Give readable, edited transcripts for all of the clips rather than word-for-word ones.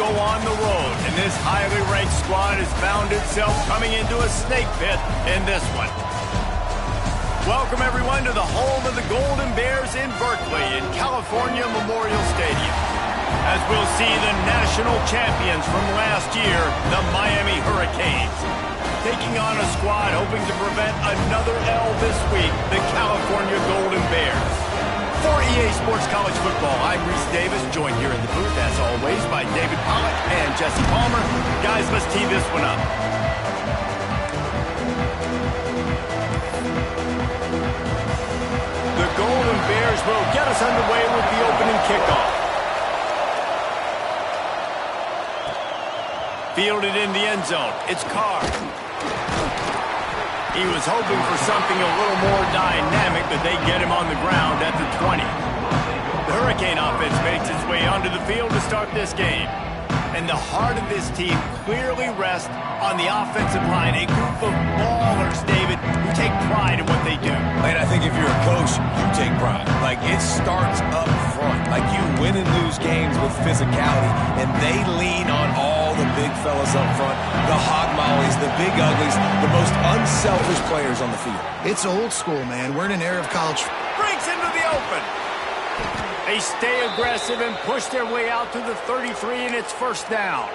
go on the road, and this highly ranked squad has found itself coming into a snake pit in this one. Welcome, everyone, to the home of the Golden Bears in Berkeley in California Memorial Stadium, as we'll see the national champions from last year, the Miami Hurricanes, taking on a squad hoping to prevent another L this week, the California Golden Bears. For EA Sports College Football, I'm Reese Davis, joined here in the booth, as always, by David Pollack and Jesse Palmer. Guys, let's tee this one up. The Golden Bears will get us underway with the opening kickoff. Fielded in the end zone, it's Carr. He was hoping for something a little more dynamic, but they get him on the ground at the 20. The Hurricane offense makes its way onto the field to start this game. And the heart of this team clearly rests on the offensive line, a group of ballers, David, who take pride in what they do. And I think if you're a coach, you take pride. Like, it starts up front. Like, you win and lose games with physicality, and they lean on all the big fellas up front, the hog mollies, the big uglies, the most unselfish players on the field. It's old school, man. We're in an era of college. Breaks into the open. They stay aggressive and push their way out to the 33, and it's first down.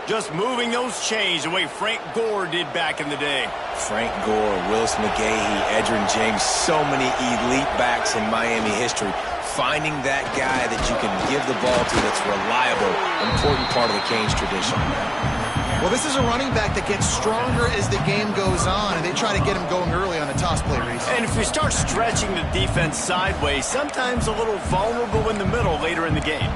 Just moving those chains the way Frank Gore did back in the day. Frank Gore, Willis McGahee, Edgerrin James, so many elite backs in Miami history. Finding that guy that you can give the ball to that's reliable, important part of the Canes tradition. Well, this is a running back that gets stronger as the game goes on, and they try to get him going early on a toss play, Reese. And if we start stretching the defense sideways, sometimes a little vulnerable in the middle later in the game.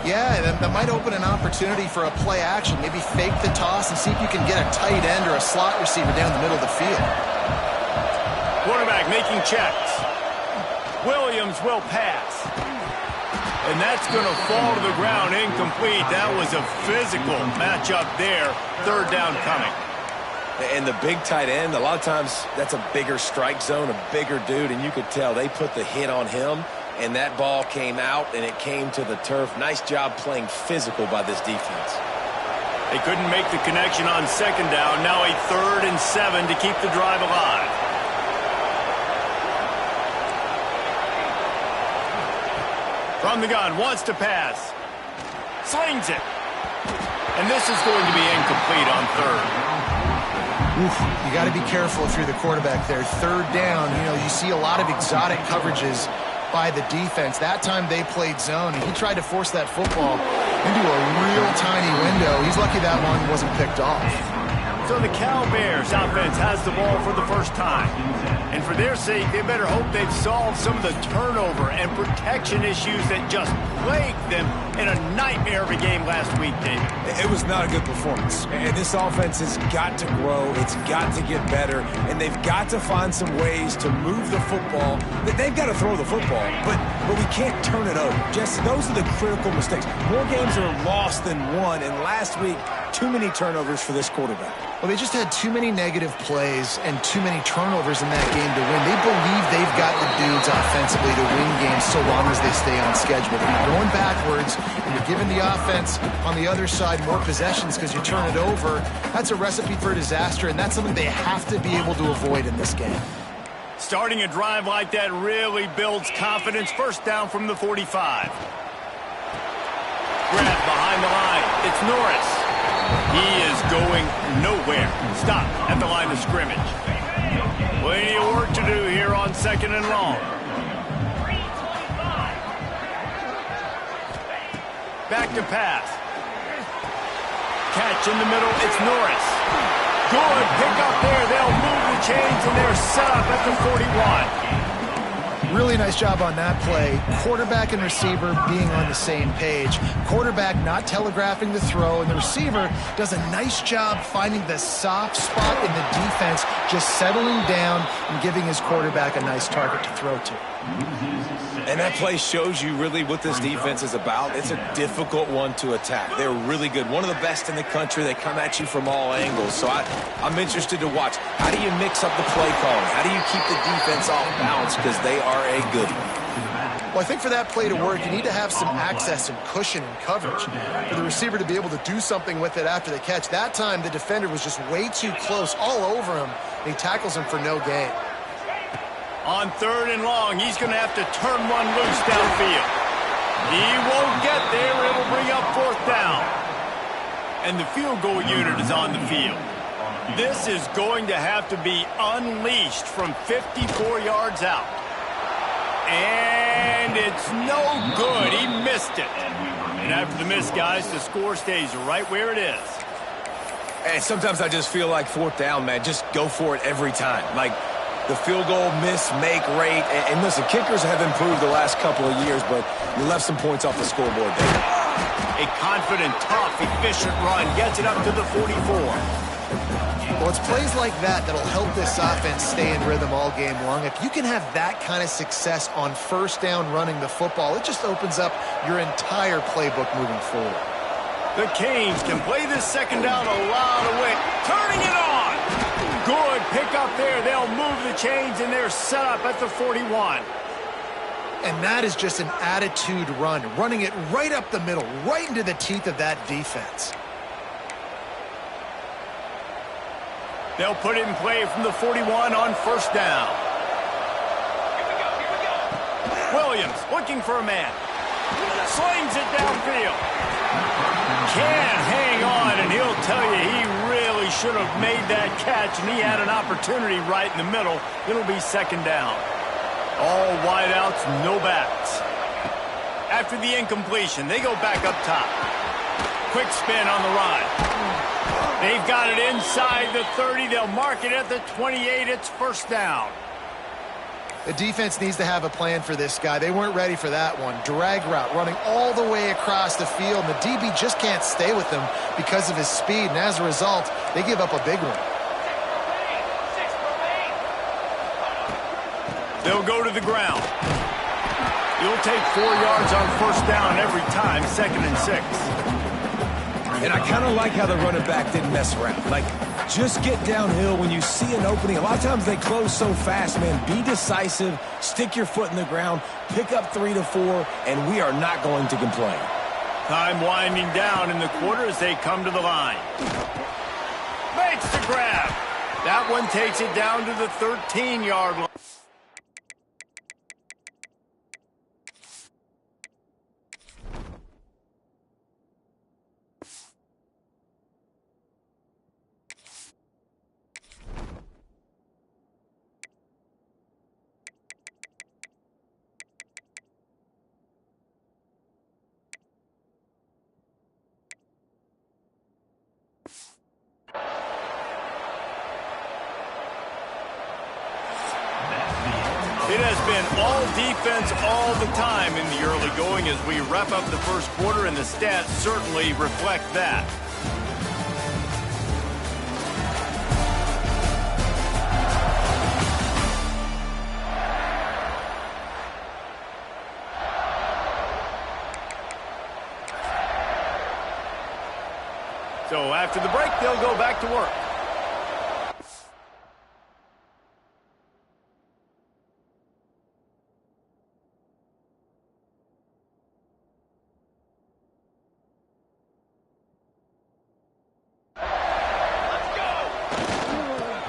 Yeah, that might open an opportunity for a play action. Maybe fake the toss and see if you can get a tight end or a slot receiver down the middle of the field. Quarterback making checks. Williams will pass. And that's going to fall to the ground incomplete. That was a physical matchup there. Third down coming. And the big tight end, a lot of times that's a bigger strike zone, a bigger dude, and you could tell they put the hit on him, and that ball came out, and it came to the turf. Nice job playing physical by this defense. They couldn't make the connection on second down. Now a 3rd and 7 to keep the drive alive. From the gun, wants to pass. Slings it. And this is going to be incomplete on 3rd. Oof, you got to be careful if you're the quarterback there. 3rd down, you see a lot of exotic coverages by the defense. That time they played zone, and he tried to force that football into a real tiny window. He's lucky that one wasn't picked off. So the Cal Bears offense has the ball for the first time. And for their sake, they better hope they've solved some of the turnover and protection issues that just plagued them in a nightmare of a game last week, David. It was not a good performance. And this offense has got to grow. It's got to get better. And they've got to find some ways to move the football. They've got to throw the football, but we can't turn it over. Just those are the critical mistakes. More games are lost than won, and last week, too many turnovers for this quarterback. Well, they just had too many negative plays and too many turnovers in that game to win. They believe they've got the dudes offensively to win games so long as they stay on schedule. If you're going backwards and you're giving the offense on the other side more possessions because you turn it over, that's a recipe for disaster, and that's something they have to be able to avoid in this game. Starting a drive like that really builds confidence. First down from the 45. Grab behind the line. It's Norris. He is going nowhere. Stop at the line of scrimmage. Plenty of work to do here on 2nd and long. Back to pass. Catch in the middle. It's Norris. Good pick up there. They'll move the chains, and they're set up at the 41. Really nice job on that play. Quarterback and receiver being on the same page. Quarterback not telegraphing the throw, and the receiver does a nice job finding the soft spot in the defense, just settling down and giving his quarterback a nice target to throw to. And that play shows you really what this defense is about. It's a difficult one to attack. They're really good. One of the best in the country. They come at you from all angles. So I'm interested to watch. How do you mix up the play calling? How do you keep the defense off balance? Because they are a good one. Well, I think for that play to work, you need to have some access and cushion and coverage for the receiver to be able to do something with it after the catch. That time, the defender was just way too close, all over him, and he tackles him for no gain. On 3rd and long, he's going to have to turn one loose downfield. He won't get there. It'll bring up 4th down. And the field goal unit is on the field. This is going to have to be unleashed from 54 yards out. And it's no good. He missed it. And after the miss, guys, the score stays right where it is. And sometimes I just feel like 4th down, man. Just go for it every time. Like the field goal miss-make rate. And listen, kickers have improved the last couple of years, but you left some points off the scoreboard there. A confident, tough, efficient run gets it up to the 44. Well, it's plays like that that'll help this offense stay in rhythm all game long. If you can have that kind of success on 1st down running the football, it just opens up your entire playbook moving forward. The Canes can play this 2nd down a lot of way. Turning it on! Good pick up there. They'll move the chains, and they're set up at the 41. And that is just an attitude run, running it right up the middle, right into the teeth of that defense. They'll put it in play from the 41 on 1st down. Williams looking for a man. Slings it downfield. Can't hang on, and he'll tell you he really should have made that catch, and he had an opportunity right in the middle. It'll be 2nd down. All wideouts, no backs. After the incompletion, they go back up top. Quick spin on the run. They've got it inside the 30. They'll mark it at the 28. It's 1st down. The defense needs to have a plan for this guy. They weren't ready for that one. Drag route running all the way across the field, and the DB just can't stay with him because of his speed, and as a result, they give up a big one. They'll go to the ground. You'll take 4 yards on 1st down every time, 2nd and 6. And I kind of like how the running back didn't mess around. Like, just get downhill when you see an opening. A lot of times they close so fast, man. Be decisive, stick your foot in the ground, pick up 3 to 4, and we are not going to complain. Time winding down in the quarter as they come to the line. Makes the grab. That one takes it down to the 13-yard line. It has been all defense all the time in the early going as we wrap up the 1st quarter, and the stats certainly reflect that. So after the break, they'll go back to work.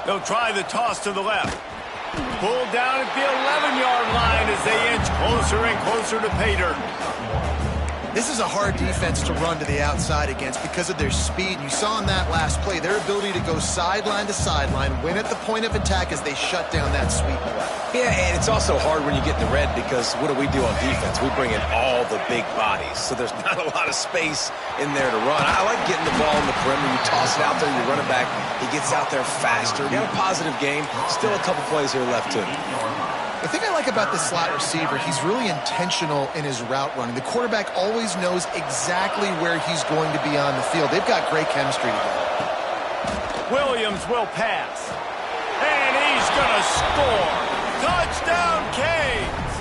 They'll try the toss to the left. Pulled down at the 11-yard line as they inch closer and closer to pay dirt. This is a hard defense to run to the outside against because of their speed. You saw in that last play their ability to go sideline to sideline, win at the point of attack as they shut down that sweep play. Yeah, and it's also hard when you get in the red because what do we do on defense? We bring in all the big bodies, so there's not a lot of space in there to run. I like getting the ball in the perimeter. You toss it out there, you run it back. He gets out there faster. Got a positive game. Still a couple plays here left too. The thing I like about the slot receiver, he's really intentional in his route running. The quarterback always knows exactly where he's going to be on the field. They've got great chemistry together. Williams will pass. And he's going to score. Touchdown, Canes!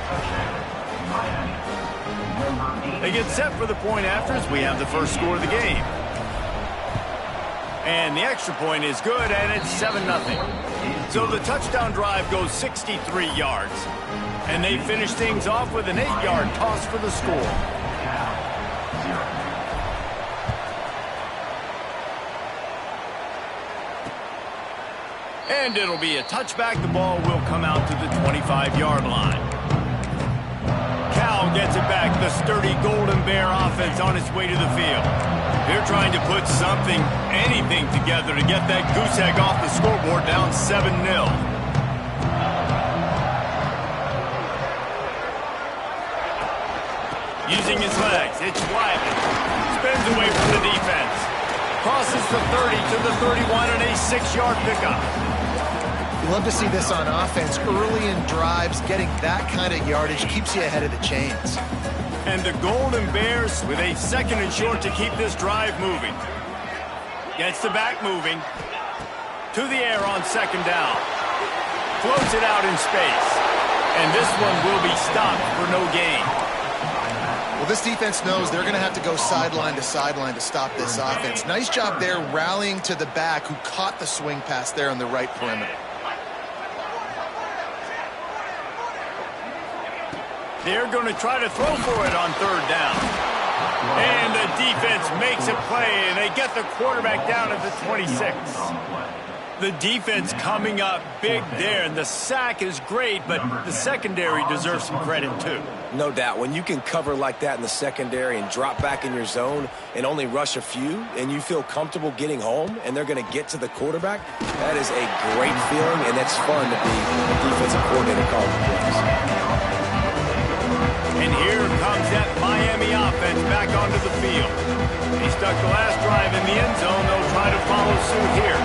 They get set for the point after as we have the first score of the game. And the extra point is good, and it's 7-0. So the touchdown drive goes 63 yards. And they finish things off with an 8-yard toss for the score. And it'll be a touchback. The ball will come out to the 25-yard line. Cal gets it back. The sturdy Golden Bear offense on its way to the field. They're trying to put something, anything together to get that goose egg off the scoreboard, down 7-0. Using his legs, it's Wiley. Spins away from the defense. Crosses the 30 to the 31 and a 6-yard pickup. You love to see this on offense. Early in drives, getting that kind of yardage keeps you ahead of the chains. And the Golden Bears with a 2nd and short to keep this drive moving. Gets the back moving. To the air on 2nd down. Floats it out in space. And this one will be stopped for no gain. Well, this defense knows they're going to have to go sideline to stop this offense. Nice job there rallying to the back who caught the swing pass there on the right perimeter. They're going to try to throw for it on 3rd down. And the defense makes a play, and they get the quarterback down at the 26. The defense coming up big there, and the sack is great, but the secondary deserves some credit too. No doubt. When you can cover like that in the secondary and drop back in your zone and only rush a few, and you feel comfortable getting home, and they're going to get to the quarterback, that is a great feeling, and it's fun to be a defensive coordinator calling the plays. And here comes that Miami offense back onto the field. He stuck the last drive in the end zone. They'll try to follow suit here.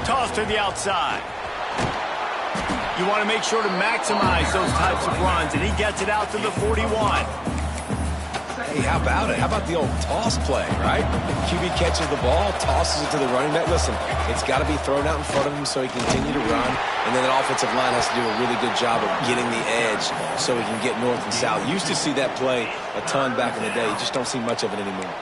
Toss to the outside. You want to make sure to maximize those types of runs, and he gets it out to the 41. Hey, how about it? How about the old toss play, right? QB catches the ball, tosses it to the running back. Listen, it's got to be thrown out in front of him so he can continue to run. And then the offensive line has to do a really good job of getting the edge so he can get north and south. Used to see that play a ton back in the day. You just don't see much of it anymore.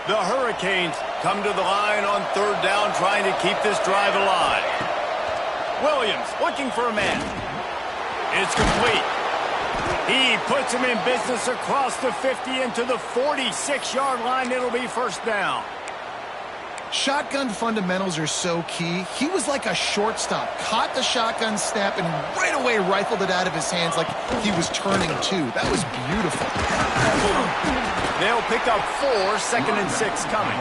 The Hurricanes come to the line on 3rd down, trying to keep this drive alive. Williams looking for a man. It's complete. He puts him in business across the 50 into the 46-yard line. It'll be 1st down. Shotgun fundamentals are so key. He was like a shortstop. Caught the shotgun snap and right away rifled it out of his hands like he was turning two. That was beautiful. They'll pick up 4, 2nd and 6 coming.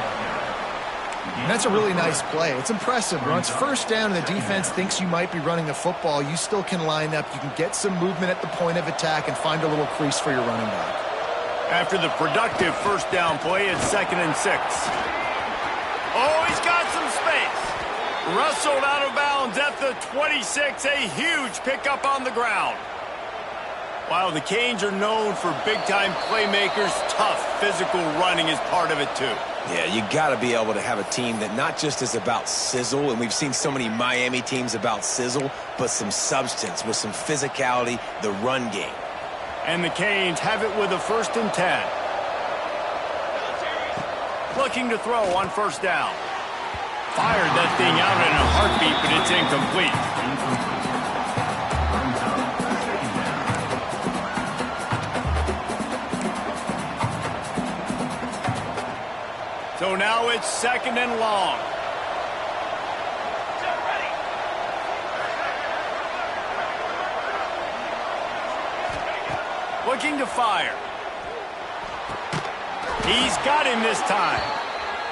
And that's a really nice play. It's impressive. Once 1st down and the defense thinks you might be running the football, you still can line up. You can get some movement at the point of attack and find a little crease for your running back. After the productive 1st down play, it's 2nd and 6. Oh, he's got some space. Wrestled out of bounds at the 26. A huge pickup on the ground. While the Canes are known for big-time playmakers, tough physical running is part of it too. Yeah, you got to be able to have a team that not just is about sizzle, and we've seen so many Miami teams about sizzle, but some substance with some physicality, the run game. And the Canes have it with a 1st and 10. Looking to throw on 1st down. Fired that thing out in a heartbeat, but it's incomplete. So now it's 2nd and long. Looking to fire. He's got him this time.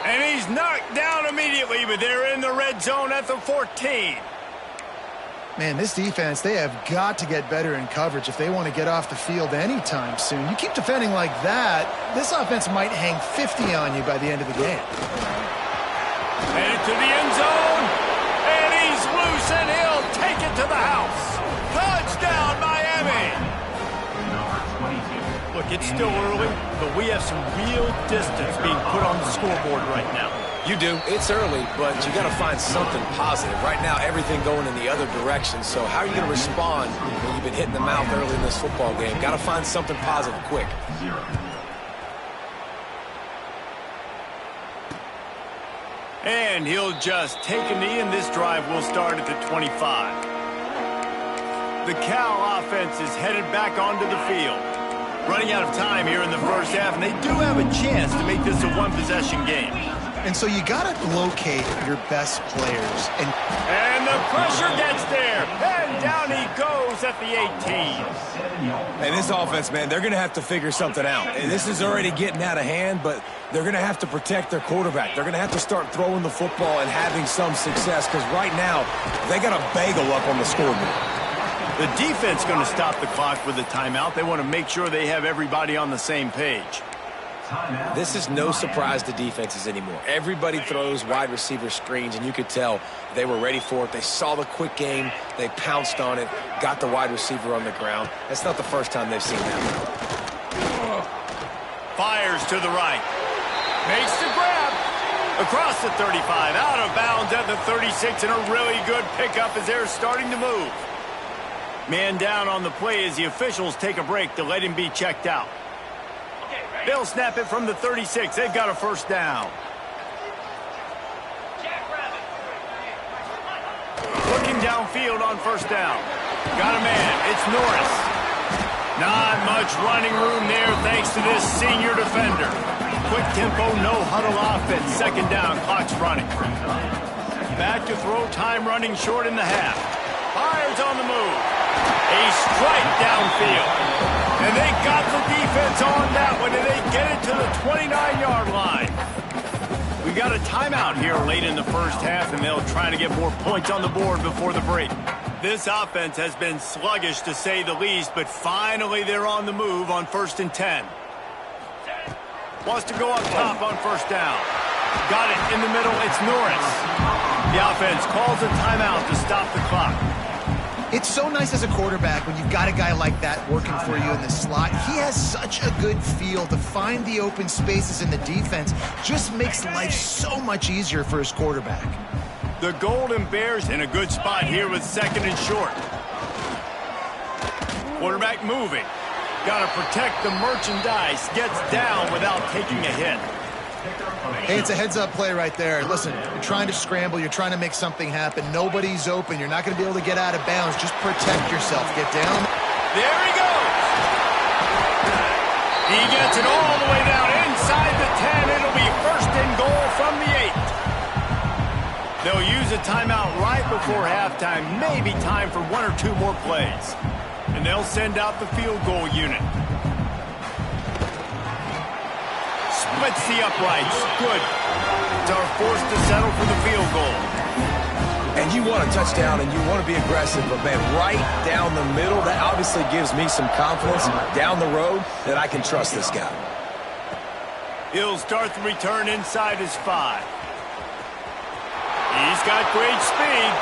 And he's knocked down immediately, but they're in the red zone at the 14. Man, this defense, they have got to get better in coverage if they want to get off the field anytime soon. You keep defending like that, this offense might hang 50 on you by the end of the game. Headed to the end zone, and he's loose, and he'll take it to the house. Touchdown, Miami! Look, it's still early, but we have some real distance being put on the scoreboard right now. You do. It's early, but you got to find something positive. Right now, everything going in the other direction. So how are you going to respond when you've been hitting the mouth early in this football game? Got to find something positive quick. And he'll just take a knee, and this drive will start at the 25. The Cal offense is headed back onto the field. Running out of time here in the first half, and they do have a chance to make this a one-possession game. And so you got to locate your best players. And the pressure gets there. And down he goes at the 18. And this offense, man, they're going to have to figure something out. And this is already getting out of hand, but they're going to have to protect their quarterback. They're going to have to start throwing the football and having some success, because right now they got a bagel up on the scoreboard. The defense going to stop the clock with a timeout. They want to make sure they have everybody on the same page. This is no surprise to defenses anymore. Everybody throws wide receiver screens, and you could tell they were ready for it. They saw the quick game. They pounced on it, got the wide receiver on the ground. That's not the first time they've seen that. Fires to the right. Makes the grab. Across the 35, out of bounds at the 36, and a really good pickup as they're starting to move. Man down on the play as the officials take a break to let him be checked out. They'll snap it from the 36. They've got a first down. Looking downfield on first down. Got a man. It's Norris. Not much running room there thanks to this senior defender. Quick tempo, no huddle offense. Second down, clock's running. Back to throw, time running short in the half. Fires on the move. A strike downfield. And they got the defense on that one, and they get it to the 29-yard line. We got a timeout here late in the first half, and they'll try to get more points on the board before the break. This offense has been sluggish, to say the least, but finally they're on the move on 1st and 10. Wants to go up top on first down. Got it in the middle. It's Norris. The offense calls a timeout to stop the clock. It's so nice as a quarterback when you've got a guy like that working for you in the slot. He has such a good feel to find the open spaces in the defense. Just makes life so much easier for his quarterback. The Golden Bears in a good spot here with 2nd and short. Quarterback moving. Got to protect the merchandise. Gets down without taking a hit. Hey, it's a heads-up play right there. Listen, you're trying to scramble. You're trying to make something happen. Nobody's open. You're not going to be able to get out of bounds. Just protect yourself. Get down. There he goes. He gets it all the way down inside the 10. It'll be 1st and goal from the 8. They'll use a timeout right before halftime. Maybe time for 1 or 2 more plays. And they'll send out the field goal unit. Splits the uprights. Good. Are forced to settle for the field goal. And you want a touchdown and you want to be aggressive, but man, right down the middle, that obviously gives me some confidence down the road that I can trust this guy. He'll start the return inside his 5. He's got great speed.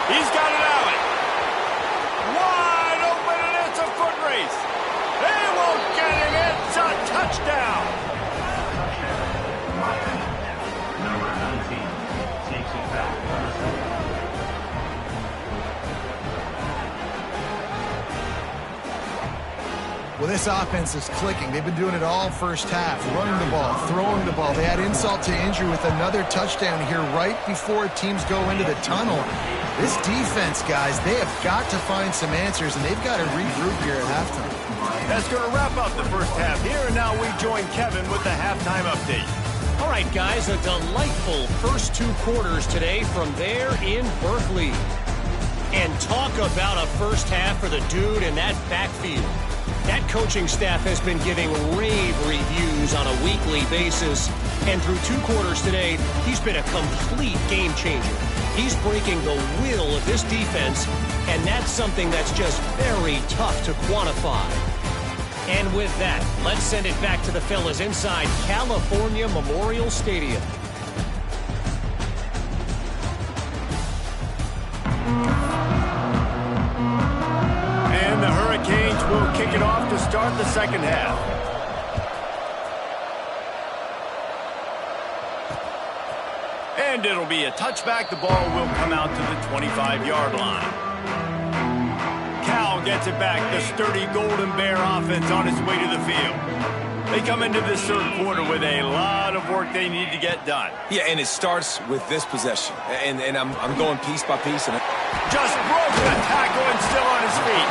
He's got an alley. Wide open, and it's a foot race. They won't get him. It's a touchdown. Well, this offense is clicking. They've been doing it all first half, running the ball, throwing the ball. They had insult to injury with another touchdown here right before teams go into the tunnel. This defense, guys, they have got to find some answers, and they've got to regroup here at halftime. That's going to wrap up the first half here, and now we join Kevin with the halftime update. All right, guys, a delightful first 2 quarters today from there in Berkeley. And talk about a first half for the dude in that backfield. That coaching staff has been giving rave reviews on a weekly basis. And through 2 quarters today, he's been a complete game changer. He's breaking the will of this defense, and that's something that's just very tough to quantify. And with that, let's send it back to the fellas inside California Memorial Stadium. And the Hurricanes will kick it off to start the second half. And it'll be a touchback. The ball will come out to the 25-yard line. Cal gets it back. The sturdy Golden Bear offense on its way to the field. They come into this third quarter with a lot of work they need to get done. Yeah, and it starts with this possession. And I'm going piece by piece. And just broke the tackle and still on his feet.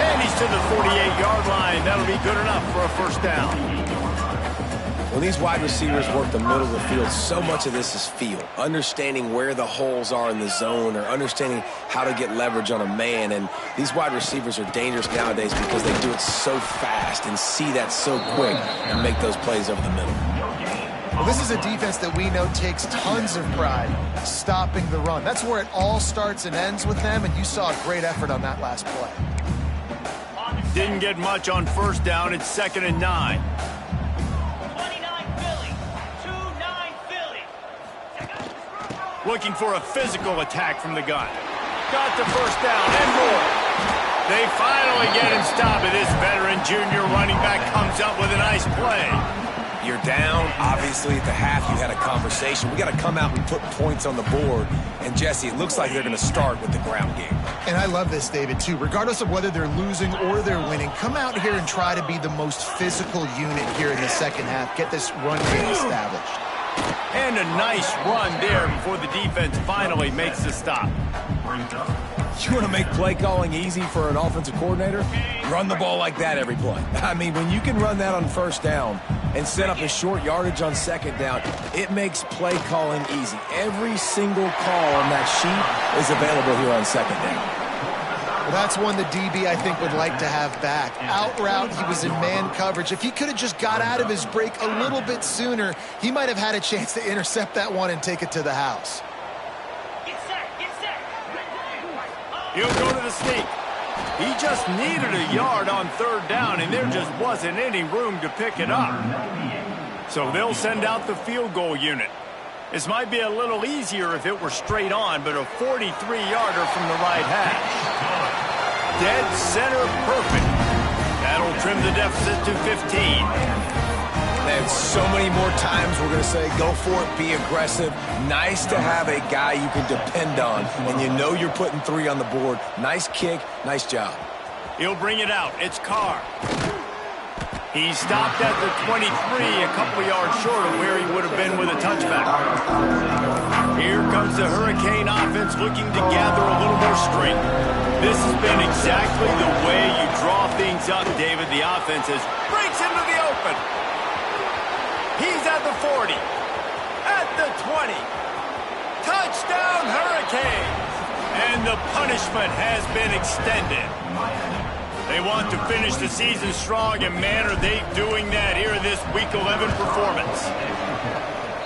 And he's to the 48-yard line. That'll be good enough for a first down. When these wide receivers work the middle of the field, so much of this is feel. Understanding where the holes are in the zone or understanding how to get leverage on a man. And these wide receivers are dangerous nowadays because they do it so fast and see that so quick and make those plays over the middle. Well, this is a defense that we know takes tons of pride stopping the run. That's where it all starts and ends with them, and you saw a great effort on that last play. Didn't get much on first down. It's 2nd and 9. Looking for a physical attack from the gun. Got the first down and more. They finally get him stopped. This veteran junior running back comes up with a nice play. You're down. Obviously, at the half, you had a conversation. We got to come out and put points on the board. And, Jesse, it looks like they're going to start with the ground game. And I love this, David, too. Regardless of whether they're losing or they're winning, come out here and try to be the most physical unit here in the second half. Get this run game established. And a nice run there before the defense finally makes the stop. You want to make play calling easy for an offensive coordinator? Run the ball like that every play. I mean, when you can run that on first down and set up a short yardage on second down, it makes play calling easy. Every single call on that sheet is available here on second down. Well, that's one the DB, I think, would like to have back. Out route, he was in man coverage. If he could have just got out of his break a little bit sooner, he might have had a chance to intercept that one and take it to the house. Get set. He'll go to the sneak. He just needed a yard on third down, and there just wasn't any room to pick it up. So they'll send out the field goal unit. This might be a little easier if it were straight on, but a 43-yarder from the right hash. Dead center perfect. That'll trim the deficit to 15. And so many more times we're going to say, go for it, be aggressive. Nice to have a guy you can depend on, and you know you're putting 3 on the board. Nice kick, nice job. He'll bring it out. It's Carr. He stopped at the 23, a couple yards short of where he would have been with a touchback. Here comes the Hurricane offense looking to gather a little more strength. This has been exactly the way you draw things up, David. The offense breaks into the open. He's at the 40, at the 20. Touchdown, Hurricanes! And the punishment has been extended. They want to finish the season strong, and man, are they doing that here in this Week 11 performance.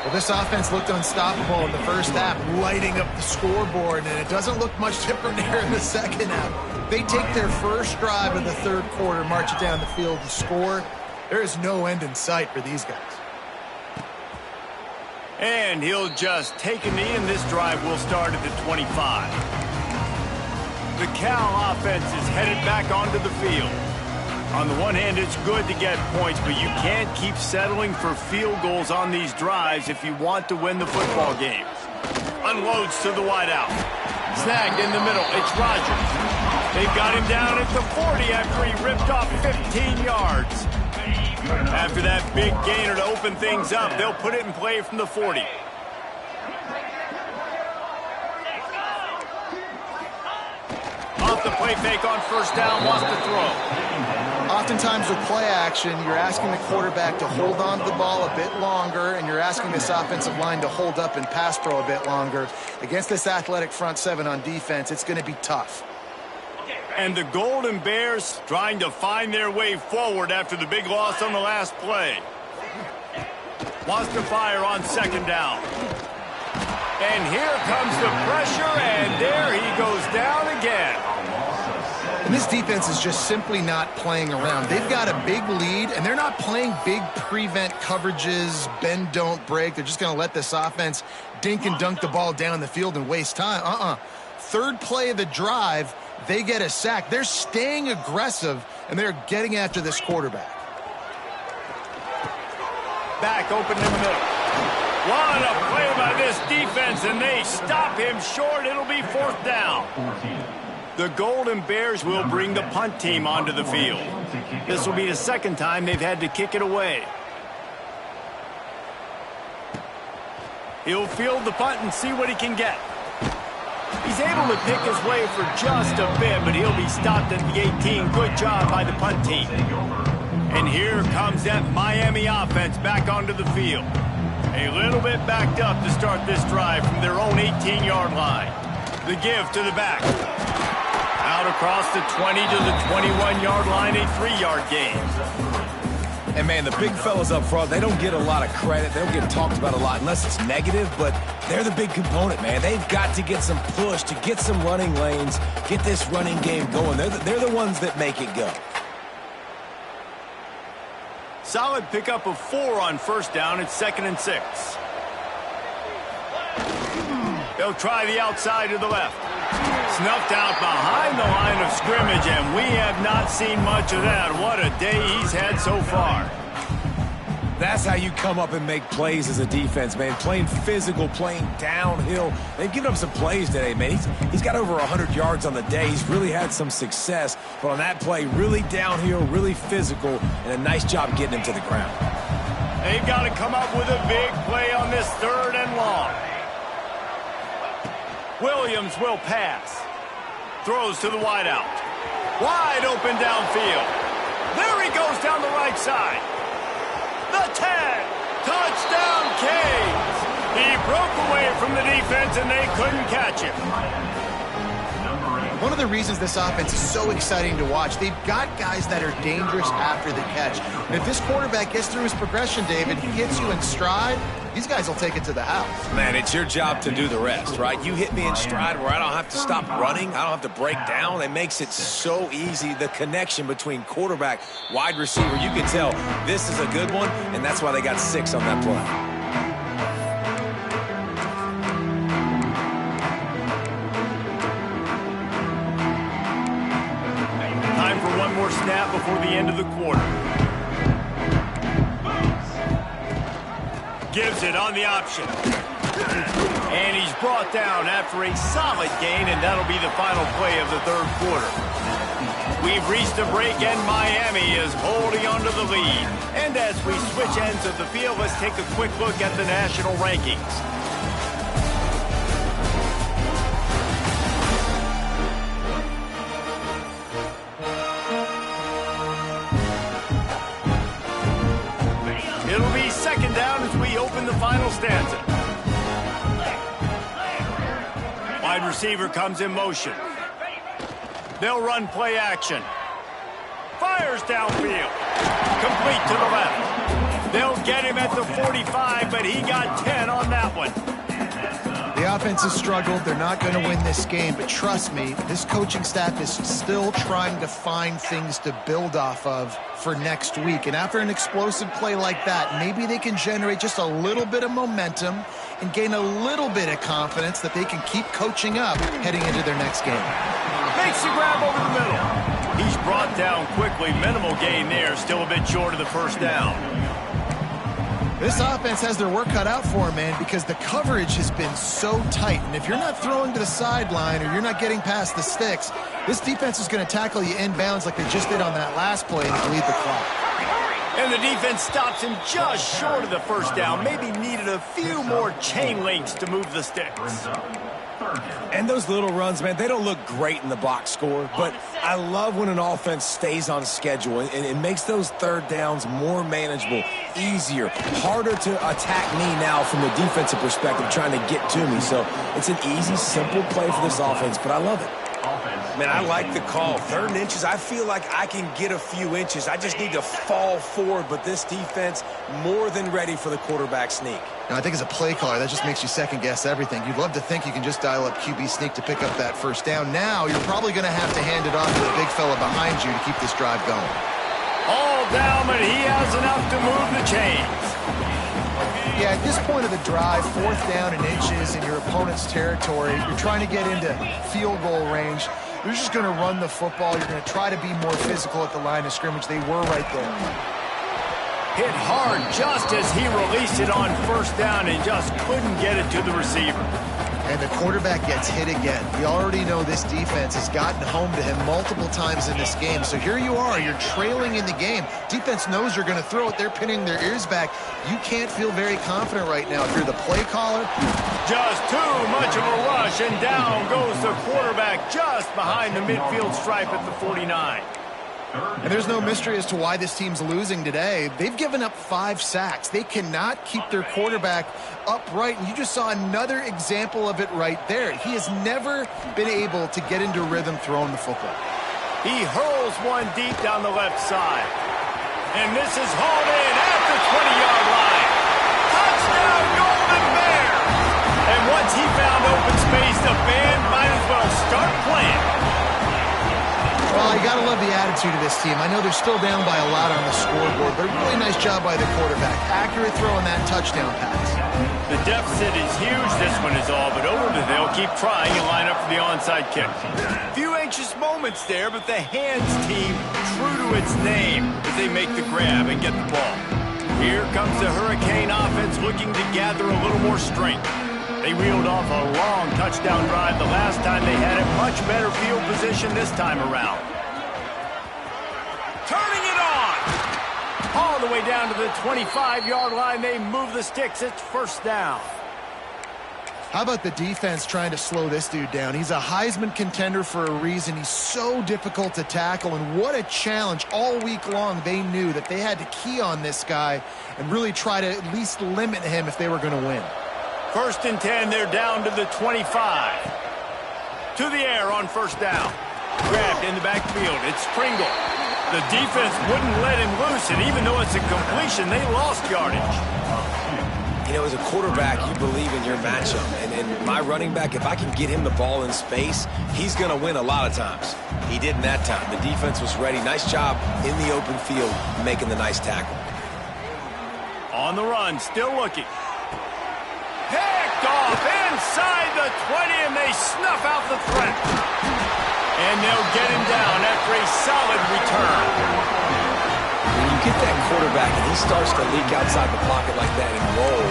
Well, this offense looked unstoppable in the first half, lighting up the scoreboard, and it doesn't look much different here in the second half. They take their first drive of the third quarter, march it down the field, and score. There is no end in sight for these guys. And he'll just take a knee, and this drive will start at the 25. The Cal offense is headed back onto the field. On the one hand, it's good to get points, but you can't keep settling for field goals on these drives if you want to win the football game. Unloads to the wideout. Snagged in the middle. It's Rogers. They've got him down at the 40 after he ripped off 15 yards. After that big gainer to open things up, they'll put it in play from the 40. Off the play fake on first down, wants to throw. Oftentimes with play action, you're asking the quarterback to hold on to the ball a bit longer, and you're asking this offensive line to hold up and pass pro a bit longer. Against this athletic front seven on defense, it's going to be tough. And the Golden Bears trying to find their way forward after the big loss on the last play. Wants to fire on second down. And here comes the pressure, and there he goes down again. And this defense is just simply not playing around. They've got a big lead, and they're not playing big prevent coverages, bend, don't break. They're just going to let this offense dink and dunk the ball down the field and waste time. Third play of the drive, they get a sack. They're staying aggressive, and they're getting after this quarterback. Back open in the middle. What a play by this defense, and they stop him short. It'll be 4th down. The Golden Bears will bring the punt team onto the field. This will be the 2nd time they've had to kick it away. He'll field the punt and see what he can get. He's able to pick his way for just a bit, but he'll be stopped at the 18. Good job by the punt team. And here comes that Miami offense back onto the field. A little bit backed up to start this drive from their own 18-yard line. The give to the back. Out across the 20 to the 21-yard line, a 3-yard gain. And, man, the big fellas up front, they don't get a lot of credit. They don't get talked about a lot unless it's negative, but they're the big component, man. They've got to get some push, to get some running lanes, get this running game going. They're the ones that make it go. Solid pickup of 4 on 1st down. It's 2nd and 6. They'll try the outside to the left. Snuffed out behind the line of scrimmage, and we have not seen much of that. What a day he's had so far. That's how you come up and make plays as a defense, man. Playing physical, playing downhill. They've given up some plays today, man. He's got over 100 yards on the day. He's really had some success. But on that play, really downhill, really physical, and a nice job getting him to the ground. They've got to come up with a big play on this 3rd and long. Williams will pass. Throws to the wideout. Wide open downfield. There he goes down the right side. The tag. Touchdown, Canes. He broke away from the defense, and they couldn't catch him. One of the reasons this offense is so exciting to watch, they've got guys that are dangerous after the catch. And if this quarterback gets through his progression, David, he hits you in stride, these guys will take it to the house. Man, it's your job to do the rest, right? You hit me in stride where I don't have to stop running. I don't have to break down. It makes it so easy. The connection between quarterback, wide receiver, you can tell this is a good one, and that's why they got 6 on that play. Snap before the end of the quarter. Gives it on the option. And he's brought down after a solid gain, and that'll be the final play of the 3rd quarter. We've reached a break, and Miami is holding on to the lead. And as we switch ends of the field, let's take a quick look at the national rankings. It'll be 2nd down as we open the final stanza. Wide receiver comes in motion. They'll run play action. Fires downfield. Complete to the left. They'll get him at the 45, but he got 10 on that one. The offense has struggled. They're not going to win this game, but trust me, this coaching staff is still trying to find things to build off of for next week. And after an explosive play like that, maybe they can generate just a little bit of momentum and gain a little bit of confidence that they can keep coaching up heading into their next game. Makes the grab over the middle. He's brought down quickly. Minimal gain there. Still a bit short of the 1st down. This offense has their work cut out for them, man, because the coverage has been so tight. And if you're not throwing to the sideline or you're not getting past the sticks, this defense is going to tackle you inbounds like they just did on that last play and bleed the clock. And the defense stops him just short of the 1st down. Maybe needed a few more chain links to move the sticks. And those little runs, man, they don't look great in the box score, but I love when an offense stays on schedule, and it makes those 3rd downs more manageable, easier, harder to attack me now from the defensive perspective trying to get to me. So it's an easy, simple play for this offense, but I love it. Man, I like the call. 3rd and inches, I feel like I can get a few inches. I just need to fall forward, but this defense more than ready for the quarterback sneak. Now, I think as a play caller, that just makes you second-guess everything. You'd love to think you can just dial up QB sneak to pick up that 1st down. Now, you're probably going to have to hand it off to the big fella behind you to keep this drive going. All down, but he has enough to move the chains. Yeah, at this point of the drive, 4th down and inches in your opponent's territory, you're trying to get into field goal range. You're just going to run the football. You're going to try to be more physical at the line of scrimmage. They were right there. Hit hard just as he released it on first down and just couldn't get it to the receiver. And the quarterback gets hit again. We already know this defense has gotten home to him multiple times in this game. So here you are, you're trailing in the game. Defense knows you're going to throw it. They're pinning their ears back. You can't feel very confident right now if you're the play caller. Just too much of a rush, and down goes the quarterback just behind the midfield stripe at the 49. And there's no mystery as to why this team's losing today. They've given up 5 sacks. They cannot keep their quarterback upright, and you just saw another example of it right there. He has never been able to get into rhythm throwing the football. He hurls one deep down the left side. And this is hauled in at the 20-yard line. Touchdown, Golden Bears! And once he found open space, the band might as well start playing. Well, you got to love the attitude of this team. I know they're still down by a lot on the scoreboard, but a really nice job by the quarterback. Accurate throw on that touchdown pass. The deficit is huge, this one is all, but over the hill, keep trying and line up for the onside kick. Few anxious moments there, but the hands team true to its name as they make the grab and get the ball. Here comes the Hurricane offense looking to gather a little more strength. They reeled off a long touchdown drive the last time they had it. Much better field position this time around. Turning it on! All the way down to the 25-yard line. They move the sticks. It's first down. How about the defense trying to slow this dude down? He's a Heisman contender for a reason. He's so difficult to tackle, and what a challenge. All week long, they knew that they had to key on this guy and really try to at least limit him if they were going to win. First and 10, they're down to the 25. To the air on first down. Grabbed in the backfield. It's Pringle. The defense wouldn't let him loose, and even though it's a completion, they lost yardage. You know, as a quarterback, you believe in your matchup. And my running back, if I can get him the ball in space, he's going to win a lot of times. He didn't that time. The defense was ready. Nice job in the open field making the nice tackle. On the run, still looking. Picked off inside the 20, and they snuff out the threat. And they'll get him down after a solid return. When you get that quarterback and he starts to leak outside the pocket like that and roll,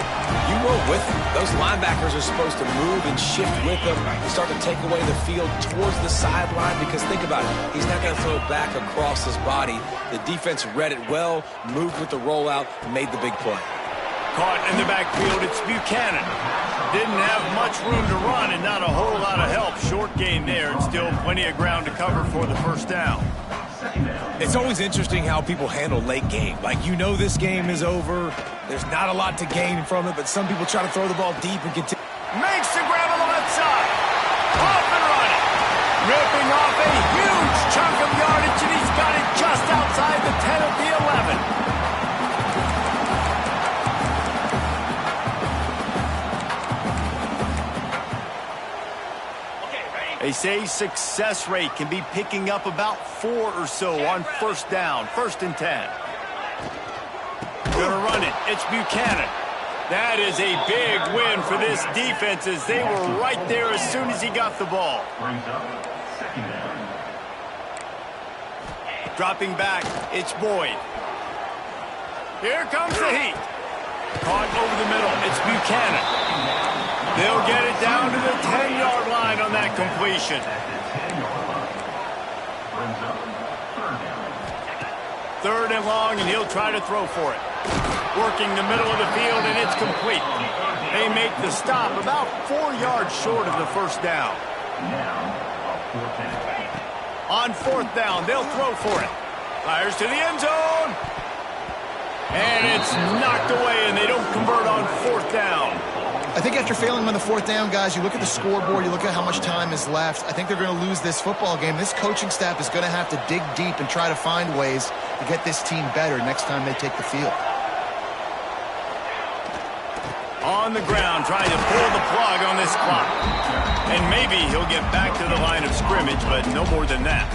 you roll with him. Those linebackers are supposed to move and shift with him, start to take away the field towards the sideline, because think about it, he's not going to throw it back across his body. The defense read it well, moved with the rollout, and made the big play. Caught in the backfield, it's Buchanan. Didn't have much room to run and not a whole lot of help. Short gain there and still plenty of ground to cover for the first down. It's always interesting how people handle late game. Like, you know this game is over. There's not a lot to gain from it, but some people try to throw the ball deep and continue. Makes the grab on the left side. Off and running. Ripping off a huge chunk of yardage, and he's got it just outside the 10 of the 11. They say success rate can be picking up about 4 or so on first down, first and 10. Gonna run it. It's Buchanan. That is a big win for this defense as they were right there as soon as he got the ball. Dropping back, it's Boyd. Here comes the heat. Caught over the middle, it's Buchanan. They'll get it down to the 10-yard line on that completion. Third and long, and he'll try to throw for it. Working the middle of the field, and it's complete. They make the stop about 4 yards short of the first down. On fourth down, they'll throw for it. Fires to the end zone. And it's knocked away, and they don't convert on fourth down. I think after failing on the fourth down, guys, you look at the scoreboard, you look at how much time is left. I think they're going to lose this football game. This coaching staff is going to have to dig deep and try to find ways to get this team better next time they take the field. On the ground, trying to pull the plug on this clock. And maybe he'll get back to the line of scrimmage, but no more than that.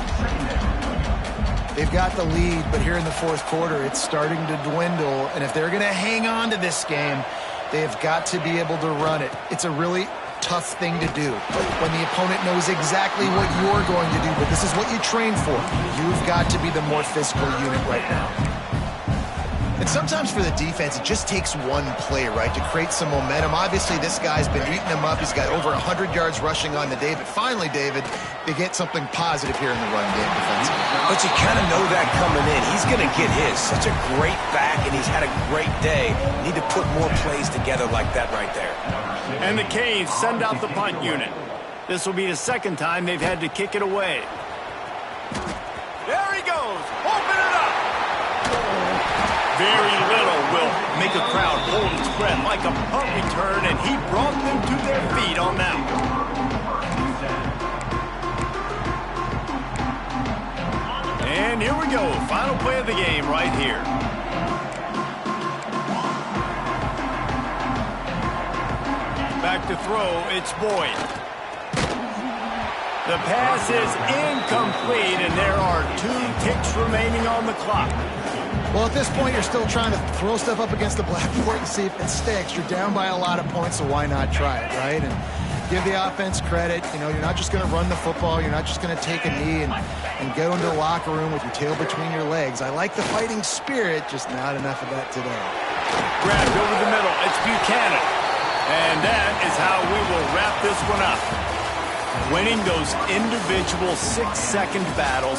They've got the lead, but here in the fourth quarter, it's starting to dwindle. And if they're going to hang on to this game, they've got to be able to run it. It's a really tough thing to do when the opponent knows exactly what you're going to do, but this is what you train for. You've got to be the more physical unit right now. And sometimes for the defense, it just takes one play, right, to create some momentum. Obviously, this guy's been eating them up. He's got over 100 yards rushing on the day. But finally, David, they get something positive here in the run game defensively. But you kind of know that coming in. He's going to get his. Such a great back, and he's had a great day. Need to put more plays together like that right there. And the Canes send out the punt unit. This will be the second time they've had to kick it away. There he goes. Open it up. Very little will make a crowd hold its breath like a punt return, and he brought them to their feet on that one. And here we go. Final play of the game right here. Back to throw. It's Boyd. The pass is incomplete, and there are 2 ticks remaining on the clock. Well, at this point, you're still trying to throw stuff up against the blackboard and see if it sticks. You're down by a lot of points, so why not try it, right? And give the offense credit. You know, you're not just going to run the football. You're not just going to take a knee and go into the locker room with your tail between your legs. I like the fighting spirit, just not enough of that today. Grabbed over the middle. It's Buchanan. And that is how we will wrap this one up. Winning those individual 6-second battles